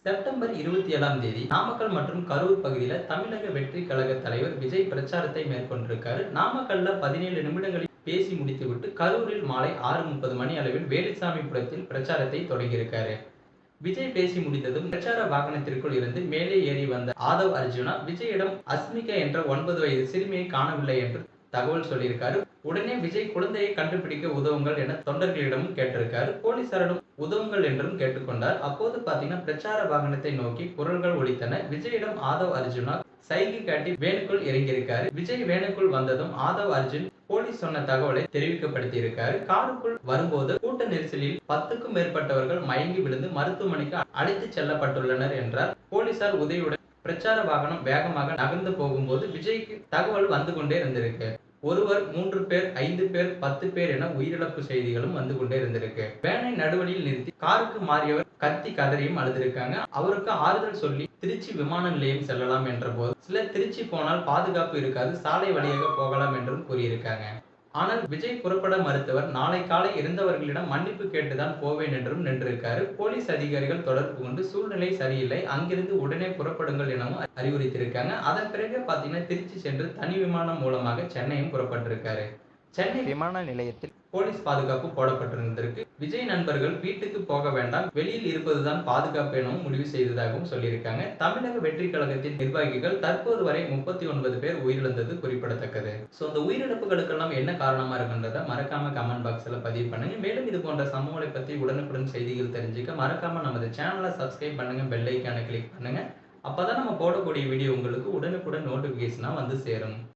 September 27ஆம் தேதி நாமக்கல் மற்றும் கரூர் பகுதியில தமிழக வெற்றி கழக தலைவர் விஜய் பிரச்சாரத்தை மேற்கொண்டிருக்காரு. நாமக்கல்ல 17 நிமிடங்களில் பேசி முடித்துவிட்டு கரூரில் மாலை 6:30 மணி அளவில் வேலுசாமிபுரத்தில் பிரச்சாரத்தை தொடங்கியிருக்காரு. விஜய் பேசி முடித்ததும் பிரச்சார வாகனத்திற்குள் இருந்து மேலே ஏறி வந்த ஆதவ் அர்ஜுனா விஜயிடம் அஸ்மிகா என்ற 9 வயது சிறுமியை காணவில்லை என்று தகவல் சொல்லியிருக்காரு. உடனே விஜய் குழந்தையை கண்டுபிடிக்க உதவுங்கள் என தொண்டர்களிடமும் கேட்டிருக்காரு. போலீசாரிடம் உதவுங்கள் என்றும் கேட்டுக்கொண்டார். அப்போது பாத்தீங்கன்னா பிரச்சார வாகனத்தை நோக்கி குரல்கள் ஒலித்தன. விஜயிடம் ஆதவ் அர்ஜுனா சைகை காட்டி வேனுக்குள் இறங்கியிருக்காரு. விஜய் வேனுக்குள் வந்ததும் ஆதவ் அர்ஜுன் போலீஸ் சொன்ன தகவலை தெரிவிக்கப்படுத்தியிருக்காரு. காருக்குள் வரும்போது கூட்ட நெரிசலில் 10க்கும் மேற்பட்டவர்கள் மயங்கி விழுந்து மருத்துவமனைக்கு அழைத்துச் செல்லப்பட்டுள்ளனர் என்றார். போலீசார் உதவியுடன் பிரச்சார வாகனம் வேகமாக நகர்ந்து போகும்போது விஜய்க்கு தகவல் வந்து கொண்டே இருந்திருக்கு. ஒருவர், 3 பேர், 5 பேர், 10 பேர் என உயிரிழப்பு செய்திகளும் வந்து கொண்டே இருந்திருக்கு. வேனை நடுவழியில் நிறுத்தி காருக்கு மாறியவர் கத்தி கதறியும் அழுதிருக்காங்க. அவருக்கு ஆறுதல் சொல்லி திருச்சி விமான நிலையம் செல்லலாம் என்ற போது சிலர் திருச்சி போனால் பாதுகாப்பு இருக்காது, சாலை வழியாக போகலாம் என்றும் கூறியிருக்காங்க. ஆனால் விஜய் புறப்பட மறுத்தவர் நாளை காலை இருந்தவர்களிடம் மன்னிப்பு கேட்டுதான் போவேன் என்றும் நின்றிருக்காரு. போலீஸ் அதிகாரிகள் தொடர்பு கொண்டு சூழ்நிலை சரியில்லை, அங்கிருந்து உடனே புறப்படுங்கள் எனவும் அறிவுறுத்தியிருக்காங்க. அதன் பிறகு பாத்தீங்கன்னா திருச்சி சென்று தனி விமானம் மூலமாக சென்னையும் புறப்பட்டிருக்காரு. சென்னை விமான நிலையத்தில் போலீஸ் பாதுகாப்பு போடப்பட்டிருந்திருக்கு. விஜய் நண்பர்கள் வீட்டுக்கு போக வேண்டாம், வெளியில் இருப்பதுதான் பாதுகாப்பு எனவும் முடிவு செய்ததாகவும் சொல்லியிருக்காங்க. தமிழக வெற்றி கழகத்தின் நிர்வாகிகள் தற்போது வரை 39 பேர் உயிரிழந்தது குறிப்பிடத்தக்கது. இந்த உயிரிழப்புகளுக்கெல்லாம் என்ன காரணமா இருக்குன்றத மறக்காம கமெண்ட் பாக்ஸ்ல பதிவு பண்ணுங்க. மேலும் இது போன்ற சம்பவங்களை பத்தி உடனுக்குடன் செய்திகள் தெரிஞ்சுக்க மறக்காம நமது சேனலை சப்ஸ்கிரைப் பண்ணுங்க, பெல் ஐகானை கிளிக் பண்ணுங்க. அப்பதான் நம்ம போடக்கூடிய வீடியோ உங்களுக்கு உடனுக்குடன் நோட்டிபிகேஷனா வந்து சேரும்.